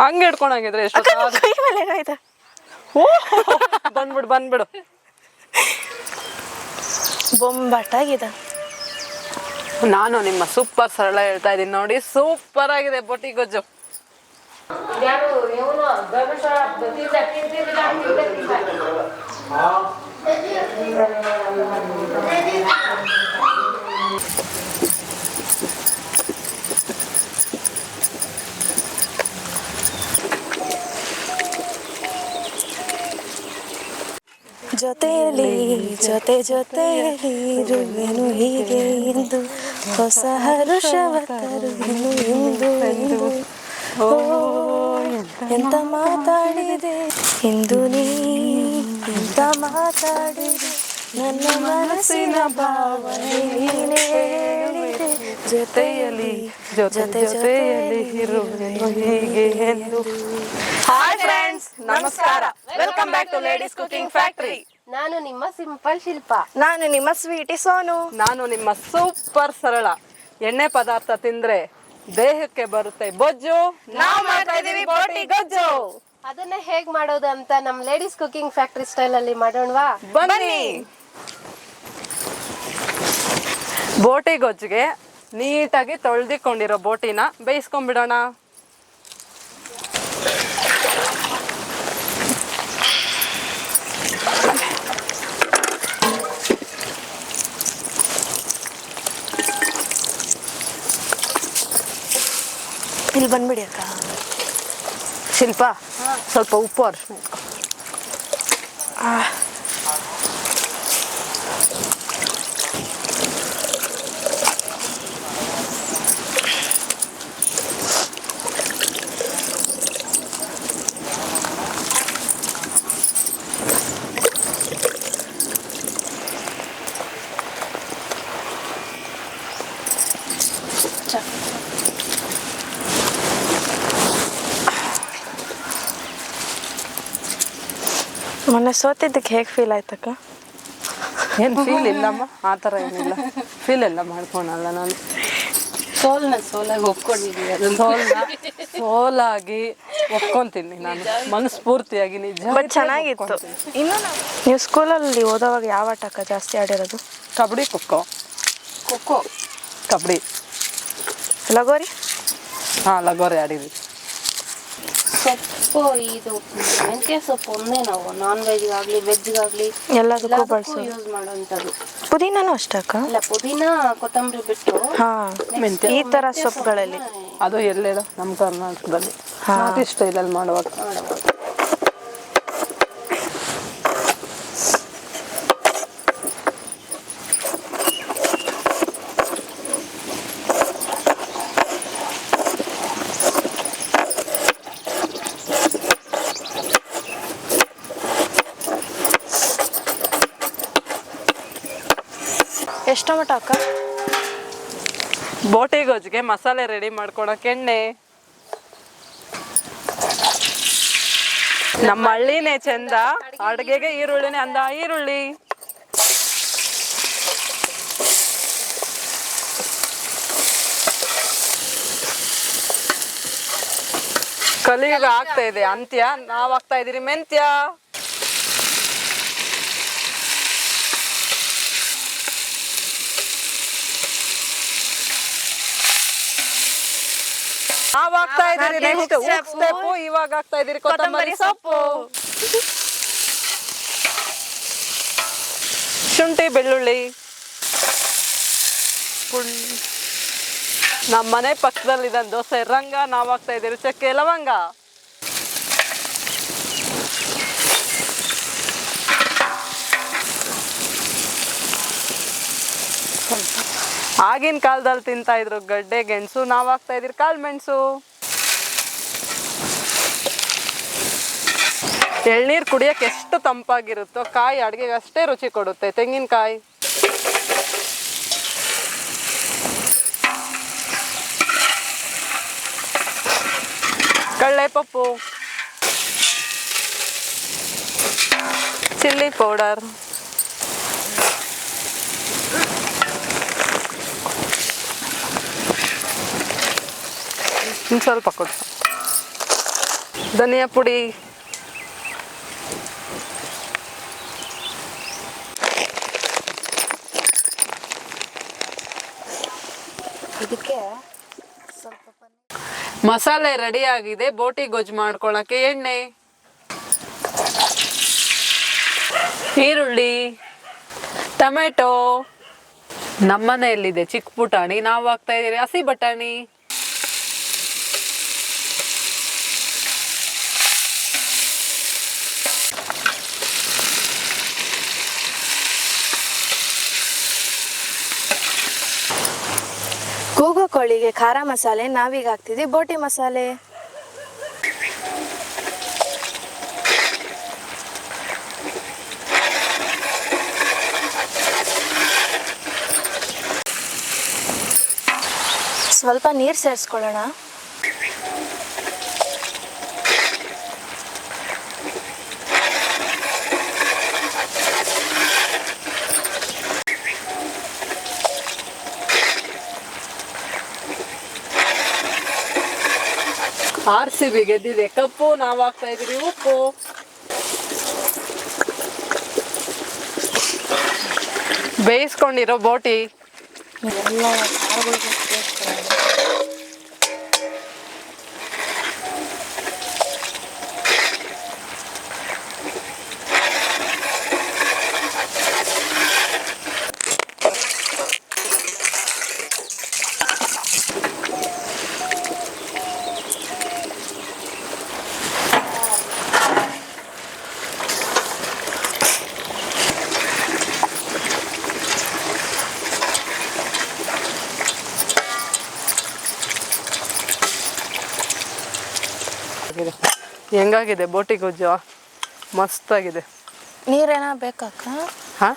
ಹಂಗೆ ಹಿಡ್ಕೊಂಡಾಗಿದ್ರೆ ಎಷ್ಟು ಕೈ ಮೇಲೆ ಏನಾಯ್ತು? ಬಂದ್ಬಿಡು ಬೊಂಬಾಟಾಗಿದೆ. ನಾನು ನಿಮ್ಮ ಸೂಪರ್ ಸರಳ ಹೇಳ್ತಾ ಇದ್ದೀನಿ ನೋಡಿ, ಸೂಪರ್ ಆಗಿದೆ ಬೋಟಿ ಗೊಜ್ಜು. ಜೊತೆಯಲ್ಲಿ ಜೊತೆಯಲ್ಲಿ ಇರುವೆನು ಹೀಗೆ ಎಂದು ಹೊಸ ಹರುಷವ ತರುವೆನು ಎಂದು. ಓ ಎಂತ ಮಾತಾಡಿದೆ ಇಂದು ನೀ, ಎಂತ ಮಾತಾಡಿದೆ ನನ್ನ ಮನಸ್ಸಿನ ಭಾವನೆ ನೀನೇ ಹೇಳಿದೆ. ಜೊತೆಯಲ್ಲಿ ಜೊತೆಯಲ್ಲಿ ಇರುವೆನು ಹೀಗೆ ಎಂದು. ಹಾಯ್ ಫ್ರೆಂಡ್ಸ್, ನಮಸ್ಕಾರ. Welcome back to ladies cooking factory. ನಾನು ನಿಮ್ಮ ಸಿಂಪಲ್ ಶಿಲ್ಪ. ನಾನು ನಿಮ್ಮ ಸ್ವೀಟಿ ಸೋನು. ನಾನು ನಿಮ್ಮ ಸೂಪರ್ ಸರಳ. ಎಣ್ಣೆ ಪದಾರ್ಥ ತಿಂದ್ರೆ ದೇಹಕ್ಕೆ ಬರುತ್ತೆ ಬೊಜ್ಜು. ನಾವು ಮಾಡ್ತಾ ಇದೀವಿ ಬೋಟಿ ಗೊಜ್ಜು. ಅದನ್ನ ಹೇಗ್ ಮಾಡೋದು ಅಂತ ನಮ್ ಲೇಡೀಸ್ ಕುಕಿಂಗ್ ಫ್ಯಾಕ್ಟರಿ ಸ್ಟೈಲ್ ಅಲ್ಲಿ ಮಾಡೋಣವಾ? ಬನ್ನಿ. ಬೋಟಿ ಗೊಜ್ಜಿಗೆ ನೀಟಾಗಿ ತೊಳೆದಿಕೊಂಡಿರೋ ಬೋಟಿನ ಬೇಯಿಸ್ಕೊಂಡ್ಬಿಡೋಣ. ಇಲ್ಲಿ ಬಂದ್ಬಿಡಿ ಅಕ್ಕ. ಶಿಲ್ಪ, ಸ್ವಲ್ಪ ಉಪ್ಪು ಅರಿಶಿನ. ಮೊನ್ನೆ ಸೋತಿದ್ದಕ್ಕೆ ಹೇಗೆ ಫೀಲ್ ಆಯ್ತಕ್ಕ? ಏನು ಫೀಲ್ ಇಲ್ಲಮ್ಮ, ಆ ಥರ ಏನಿಲ್ಲ. ಫೀಲ್ ಎಲ್ಲ ಮಾಡ್ಕೊಳಲ್ಲ ನಾನು. ಸೋಲಾಗಿ ಒಪ್ಕೊಂಡಿದ್ದೀವಿ. ಅದನ್ನ ಸೋಲಾಗಿ ಒಪ್ಕೊಂತೀನಿ ನಾನು, ಮನಸ್ಫೂರ್ತಿಯಾಗಿ. ನಿಜ ಬಟ್ ಚೆನ್ನಾಗಿತ್ತು. ಇನ್ನು ನೀವು ಸ್ಕೂಲಲ್ಲಿ ಓದೋವಾಗ ಯಾವ ಆಟ ಅಕ್ಕ ಜಾಸ್ತಿ ಆಡಿರೋದು? ಕಬಡ್ಡಿ, ಖೋಖೋ, ಕಬಡ್ಡಿ, ಲಗೋರಿ. ಲಗೋರಿ ಆಡಿದ್ವಿ. ಸೊಪ್ಪು, ಇದು ಮೆಂತ್ಯ ಸೊಪ್ಪು ಒಂದೇ ನಾವು ನಾನ್ ವೆಜ್ಗಾಗ್ಲಿ ವೆಜ್ಗಾಗ್ಲಿ ಎಲ್ಲದಕ್ಕೂ ಬಳಸೋದು. ಯೂಸ್ ಮಾಡೋಂಥದ್ದು. ಪುದೀನನೂ ಅಷ್ಟೇ ಅಕ್ಕ? ಇಲ್ಲ, ಪುದೀನ ಕೊತ್ತಂಬರಿ ಬಿಟ್ಟು ಮೆಂತ್ಯ, ಈ ಥರ ಸೊಪ್ಪುಗಳಲ್ಲಿ. ಅದು ಎಲ್ಲೇದ ನಮ್ಮ ಕರ್ನಾಟಕದಲ್ಲಿ ನಾರ್ತ್ ಸ್ಟೈಲಲ್ಲಿ ಮಾಡುವಾಗ. ಎಷ್ಟು ಟೊಮೆಟೊ ಅಕ್ಕ? ಬೋಟಿ ಗೊಜ್ಜಿಗೆ ಮಸಾಲೆ ರೆಡಿ ಮಾಡ್ಕೊಳಕ್ಕೆ ಎಣ್ಣೆ. ನಮ್ಮ ಹಳ್ಳಿನೇ ಚಂದ, ಅಡುಗೆಗೆ ಈರುಳ್ಳಿನೇ ಅಂದ. ಈರುಳ್ಳಿ, ಕಲಿಯುಗ ಆಗ್ತಾ ಇದೆ ಅಂತ್ಯ, ನಾವ್ ಆಗ್ತಾ ಇದೀರಿ ಮೆಂತ್ಯ. ನಾವ್ ಆಗ್ತಾ ಇದೀರಿ ನೆಕ್ಸ್ಟ್ ಸ್ಟೆಪ್. ಇವಾಗ ಆಗ್ತಾ ಇದೀರಿ ಕೊತ್ತಂಬರಿ ಸೊಪ್ಪು, ಶುಂಠಿ, ಬೆಳ್ಳುಳ್ಳಿ. ನಮ್ಮ ಮನೆ ಪಕ್ಕದಲ್ಲಿ ಇದ್ದ ದೋಸೆ ರಂಗ. ನಾವ್ ಆಗ್ತಾ ಇದೀರಿ ಚಕ್ಕೆ, ಲವಂಗ. ಆಗಿನ ಕಾಲದಲ್ಲಿ ತಿಂತಾ ಇದ್ರು ಗಡ್ಡೆ ಗೆಣಸು, ನಾವ್ ಆಗ್ತಾ ಇದೀರಿ ಕಾಳು ಮೆಣಸು. ಎಳ್ನೀರು ಕುಡಿಯಕ್ಕೆ ಎಷ್ಟು ತಂಪಾಗಿರುತ್ತೋ, ಕಾಯಿ ಅಡುಗೆಗೆ ಅಷ್ಟೇ ರುಚಿ ಕೊಡುತ್ತೆ. ತೆಂಗಿನಕಾಯಿ, ಕಡಲೆಪಪ್ಪು, ಚಿಲ್ಲಿ ಪೌಡರ್, ಸ್ವಲ್ಪ ಕೊಡು. ಧನಿಯಾ ಪುಡಿ, ಇದಕ್ಕೆ ಮಸಾಲೆ ರೆಡಿ ಆಗಿದೆ. ಬೋಟಿ ಗೊಜ್ಜು ಮಾಡ್ಕೊಳಕ್ಕೆ ಎಣ್ಣೆ, ಈರುಳ್ಳಿ, ಟೊಮೆಟೊ, ನಮ್ಮನೆಯಲ್ಲಿದೆ ಚಿಕ್ಕ ಪುಟಾಣಿ, ನಾವು ಹಾಕ್ತಾ ಇದೀವಿ ಹಸಿ ಬಟಾಣಿ, ಕೂಗೋ ಕೋಳಿಗೆ ಖಾರ ಮಸಾಲೆ, ನಾವೀಗ ಹಾಕ್ತಿದ್ವಿ ಬೋಟಿ ಮಸಾಲೆ. ಸ್ವಲ್ಪ ನೀರು ಸೇರಿಸ್ಕೊಳ್ಳೋಣ. RCB ಗೆದ್ದಿದೆ ಕಪ್ಪು, ನಾವು ಹಾಕ್ತಾ ಇದೀವಿ ಉಪ್ಪು. ಬೇಯಿಸ್ಕೊಂಡಿರೋ ಬೋಟಿ, ಎಲ್ಲ ಖಾರಗಳಿಗೆ ಸೇರಿಸ್ಕೊಳ್ಳೋಣ. ಹೆಂಗಾಗಿದೆ ಬೋಟಿ ಗೊಜ್ಜು? ಮಸ್ತಾಗಿದೆ. ನೀರೇನ ಬೇಕಾಕ? ಹಾ,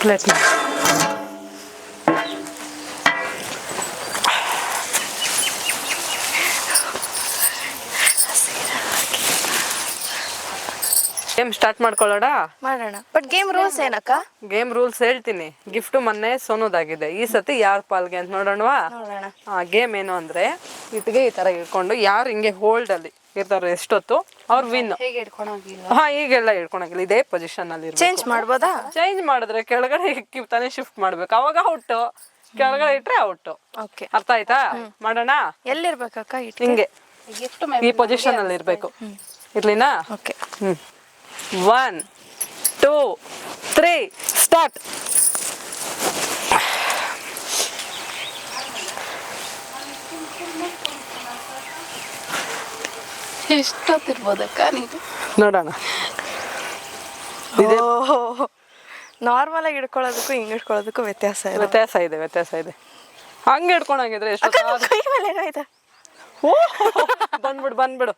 ಪ್ಲೇಟ್ ಗೇಮ್ ಸ್ಟಾರ್ಟ್ ಮಾಡ್ಕೊಳ್ಳೋಣ. ಮಾಡೋಣ. ಬಟ್ ಗೇಮ್ ರೂಲ್ಸ್ ಏನಕ್ಕ? ಗೇಮ್ ರೂಲ್ಸ್ ಹೇಳ್ತೀನಿ. ಗಿಫ್ಟ್ ಮೊನ್ನೆ ಸೋನುದಾಗಿದೆ, ಈ ಸತಿ ಯಾರ ಪಾಲ್ಗೆ ಅಂತ ನೋಡೋಣವಾ? ನೋಡೋಣ. ಗೇಮ್ ಏನು ಅಂದ್ರೆ ಇಟ್ಗೆ ಈ ತರ ಇಟ್ಕೊಂಡು ಯಾರು ಹಿಂಗೆ ಹೋಲ್ಡ್ ಅಲ್ಲಿ ಇರ್ತಾರ ಎಷ್ಟೊತ್ತು ಅವ್ರು ವಿನ್. ಹೇಗೆ ಇಟ್ಕೊಂಡೋಗಿಲ್ಲ? ಹಾ, ಈಗೆಲ್ಲ ಇಟ್ಕೊಳಂಗಿಲ್ಲ, ಇದೇ ಪೊಸಿಷನ್ ಅಲ್ಲಿ ಚೇಂಜ್ ಮಾಡ್ಬೋದಾ? ಚೇಂಜ್ ಮಾಡಿದ್ರೆ ಕೆಳಗಡೆ ತಾನೇ ಶಿಫ್ಟ್ ಮಾಡ್ಬೇಕು, ಅವಾಗ ಔಟ್. ಕೆಳಗಡೆ ಇಟ್ರೆ ಔಟ್. ಓಕೆ, ಅರ್ಥ ಆಯ್ತಾ? ಮಾಡೋಣ. ಎಲ್ಲಿರ್ಬೇಕಕ್ಕ? ಹಿಂಗೆ ಗಿಫ್ಟ್ ಈ ಪೊಸಿಷನ್ ಅಲ್ಲಿ ಇರ್ಬೇಕು. ಇರ್ಲಿನಾ? ಓಕೆ. 1 2 3 ಸ್ಟಾರ್ಟ್. ಎಷ್ಟೊತ್ತಿರ್ಬೋದಕ್ಕ ನೀನು? ನೋಡೋಣ. ನಾರ್ಮಲ್ ಆಗಿ ಇಟ್ಕೊಳ್ಳೋದಕ್ಕೂ ಹಿಂಗ್ ಇಟ್ಕೊಳ್ಳೋದಕ್ಕೂ ವ್ಯತ್ಯಾಸ ಇದೆ. ವ್ಯತ್ಯಾಸ ಇದೆ. ಹಂಗೆ ಇಟ್ಕೊಂಡಾಗಿದ್ರೆ ಎಷ್ಟು ಕೈ ಮೇಲೆ ಏನಾಯ್ತಾ? ಬಂದ್ಬಿಡು.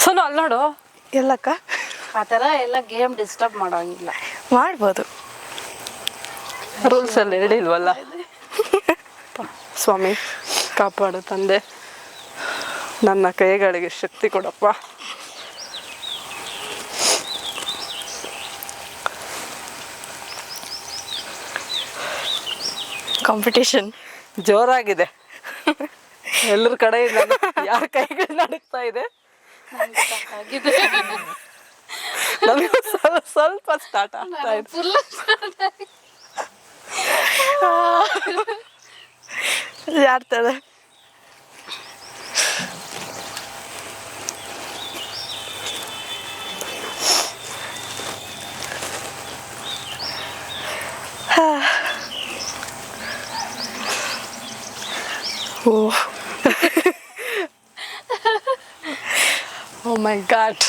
ಸೋನು ಅಲ್ಲಿ ನೋಡು. ಎಲ್ಲಕ್ಕ? ಆ ಥರ ಎಲ್ಲ ಗೇಮ್ ಡಿಸ್ಟರ್ಬ್ ಮಾಡೋಂಗಿಲ್ಲ. ಮಾಡ್ಬೋದು. ರೂಲ್ಸ್ ಅಲ್ಲಿ ಹೇಳಿಲ್ವಲ್ಲ. ಸ್ವಾಮಿ ಕಾಪಾಡು ತಂದೆ, ನನ್ನ ಕೈಗಳಿಗೆ ಶಕ್ತಿ ಕೊಡಪ್ಪ. ಕಾಂಪಿಟೇಷನ್ ಜೋರಾಗಿದೆ ಎಲ್ಲರ ಕಡೆ. ಯಾರ ಕೈಗಳು ನಡುಕ್ತಾ ಇದೆ? ನಮಗೆ ಸ್ವಲ್ಪ ಸ್ಟಾರ್ಟ್ ಆಗ್ತಾ ಇದೆ. ಯಾರ್ತದೆ? Oh my god.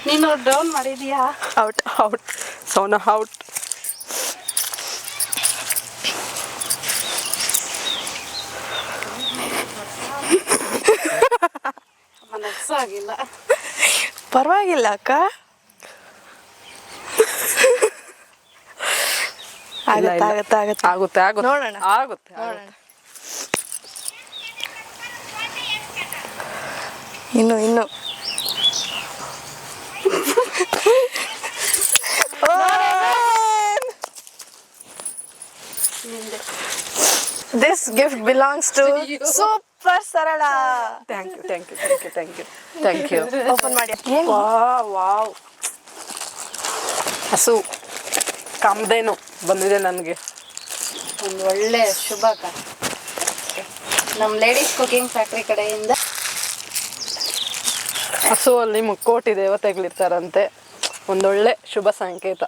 ನೀನು ಡೌನ್ ಮಾಡಿದೀಯಾ? ಔಟ್. ಸೋನಾ ಔಟ್. ಮನಸ್ಸಾಗಿಲ್ಲ. ಪರವಾಗಿಲ್ಲ ಅಕ್ಕ, ಆಗುತ್ತೆ. ನೋಡೋಣ. ಆಗುತ್ತೆ. ಇನ್ನು this gift belongs to super Sarala. Thank you thank you thank you thank you thank you. Open ಮಾಡಿ. ವಾವ್, ಹಸು ಕಾಮಧೇನು ಬಂದಿದೆ ನನಗೆ. ಒಂದು ಒಳ್ಳೆ ಶುಭ ನಮ್ಮ ಲೇಡೀಸ್ ಕುಕಿಂಗ್ ಫ್ಯಾಕ್ಟ್ರಿ ಕಡೆಯಿಂದ. ಹಸುವಲ್ಲಿ ಮುಕ್ಕೋಟಿ ದೇವತೆಗಳಿರ್ತಾರಂತೆ, ಒಂದೊಳ್ಳೆ ಶುಭ ಸಂಕೇತ.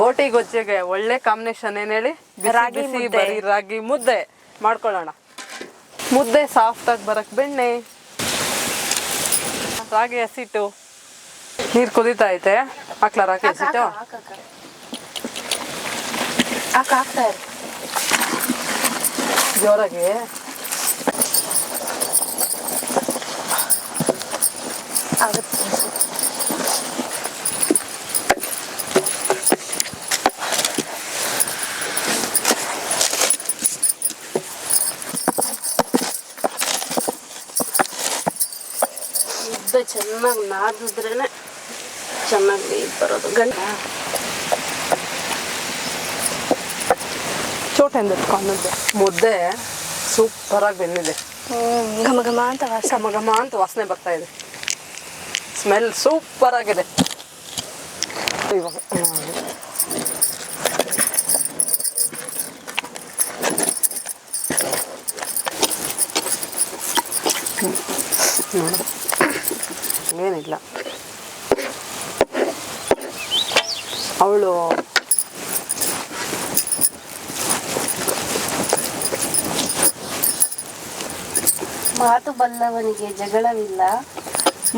ಬೋಟಿ ಗೊಜ್ಜೆಗೆ ಒಳ್ಳೆ ಕಾಂಬಿನೇಷನ್ ಏನ್ ಹೇಳಿ? ರಾಗಿ ಬಿಸಿ ಮುದ್ದೆ. ಬರೀ ರಾಗಿ ಮುದ್ದೆ ಮಾಡ್ಕೊಳ್ಳೋಣ. ಮುದ್ದೆ ಸಾಫ್ಟ್ ಆಗಿ ಬರಕ್ ಬೆಣ್ಣೆ, ರಾಗಿ ಹಸಿಟ್ಟು, ನೀರು ಕುದೀತಾ ಐತೆ. ಹಾಕ್ಲಾ ರಾಗಿ ಹಸಿಟ್ಟು? ಹಾಕ್ತಾ ಇರು ಜೋರಾಗಿ. ಆಗುತ್ತೆ. ಮುದ್ದೆ ಚೆನ್ನಾಗಿ ನಾದಿದ್ರೇನೆ ಚೆನ್ನಾಗಿ ಬರೋದು. ಚೋಟೆಂದು ಮುದ್ದೆ ಸೂಪರ್ ಆಗಿ ಬೆಂದಿದೆ. ಘಮ ಘಮ ಅಂತ ವಾಸ. ಘಮ ಘಮ ಅಂತ ವಾಸನೆ ಬರ್ತಾ ಇದೆ. ಸ್ಮೆಲ್ ಸೂಪರ್ ಆಗಿದೆ. ಇವಾಗ ನೋಡು, ಏನಿಲ್ಲ. ಅವಳು ಮಾತು ಬಲ್ಲವನಿಗೆ ಜಗಳವಿಲ್ಲ,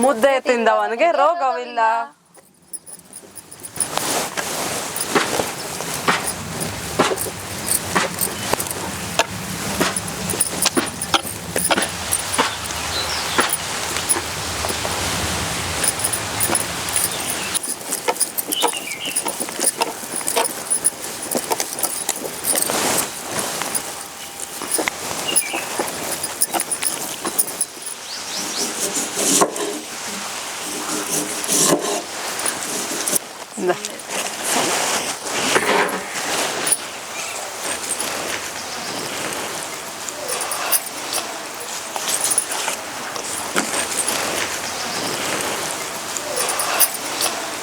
ಮುದ್ದೆ ತಿಂದವನಿಗೆ ರೋಗವಿಲ್ಲ.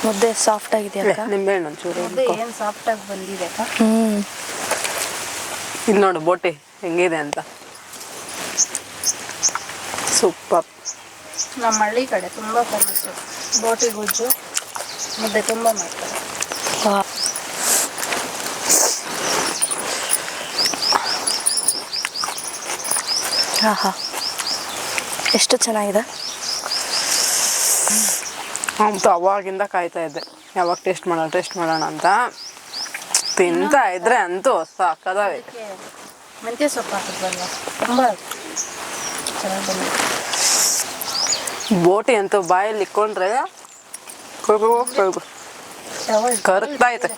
ಮುದ್ದೆ ಸಾಫ್ಟ್ ಆಗಿದೆ ಅಕ್ಕ. ನಿಂಬೆಹಣ್ಣು ಒಂಚೂರು ಮುದ್ದೆ ಏನು ಸಾಫ್ಟ್ ಆಗಿ ಬಂದಿದೆ ಅಕ್ಕ. ಇಲ್ಲಿ ನೋಡು ಬೋಟಿ ಹೆಂಗಿದೆ ಅಂತ. ಸೂಪರ್. ನಮ್ಮ ಹಳ್ಳಿ ಕಡೆ ತುಂಬ ಫೇಮಸ್ ಬೋಟಿ ಗೊಜ್ಜು ಮುದ್ದೆ ತುಂಬ ಮಾಡ್ತಾರೆ. ಆಹಾ, ಎಷ್ಟು ಚೆನ್ನಾಗಿದೆ. ಅಂತೂ ಅವಾಗಿಂದ ಕಾಯ್ತಾ ಇದ್ದೆ, ಯಾವಾಗ ಟೇಸ್ಟ್ ಮಾಡೋಣ ಅಂತ. ತಿಂತಾ ಇದ್ರೆ ಅಂತೂ ಸಾಕದಾಗೈತೆ. ಮೆಂತ್ಯ ಸೊಪ್ಪು ಹಾಕಿದ್ವಲ್ವ, ತುಂಬ ಚೆನ್ನಾಗಿ ಬಂದಿದೆ. ಬೋಟಿ ಅಂತೂ ಬಾಯಲ್ಲಿ ಇಕ್ಕೊಂಡ್ರೆ ಕರಗ್ತಾ ಐತೆ.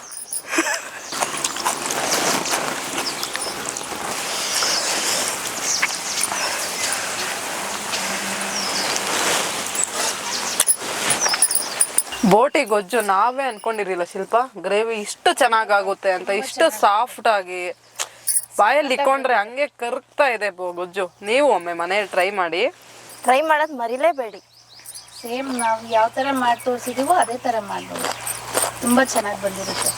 ಬೋಟಿ ಗೊಜ್ಜು ನಾವೇ ಅನ್ಕೊಂಡಿರಲಿಲ್ಲ ಶಿಲ್ಪ, ಗ್ರೇವಿ ಇಷ್ಟು ಚೆನ್ನಾಗಾಗುತ್ತೆ ಅಂತ. ಇಷ್ಟು ಸಾಫ್ಟ್ ಆಗಿ ಬಾಯಲ್ಲಿ ಇಕ್ಕೊಂಡ್ರೆ ಹಂಗೆ ಕರಗ್ತಾ ಇದೆ ಗೊಜ್ಜು. ನೀವು ಒಮ್ಮೆ ಮನೇಲಿ ಟ್ರೈ ಮಾಡಿ. ಟ್ರೈ ಮಾಡೋದು ಮರಿಲೇಬೇಡಿ. ಸೇಮ್ ನಾವು ಯಾವ ಥರ ಮಾಡಿ ತೋರಿಸಿದೀವೋ ಅದೇ ಥರ ಮಾಡ್ಬೋದು. ತುಂಬ ಚೆನ್ನಾಗಿ ಬಂದಿರುತ್ತೆ.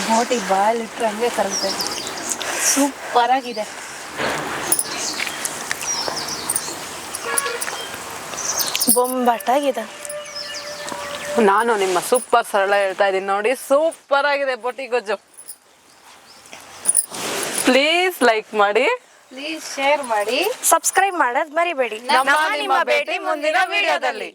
ಬೋಟಿ ಬಾಯಲ್ಲಿಟ್ಟರೆ ಹಂಗೆ ಕರಗ್ತದೆ. ಸೂಪರ್ ಆಗಿದೆ. ಬೊಂಬಾಟಾಗಿದೆ. ನಾನು ನಿಮ್ಮ ಸೂಪರ್ ಸರಳ ಹೇಳ್ತಾ ಇದ್ದೀನಿ ನೋಡಿ, ಸೂಪರ್ ಆಗಿದೆ ಬೋಟಿ ಗೊಜ್ಜು. ಪ್ಲೀಸ್ ಲೈಕ್ ಮಾಡಿ, ಪ್ಲೀಸ್ ಶೇರ್ ಮಾಡಿ, ಸಬ್ಸ್ಕ್ರೈಬ್ ಮಾಡೋದು ಮರಿಬೇಡಿ. ನಮ್ಮ ಭೇಟಿ ಮುಂದಿನ ವಿಡಿಯೋದಲ್ಲಿ.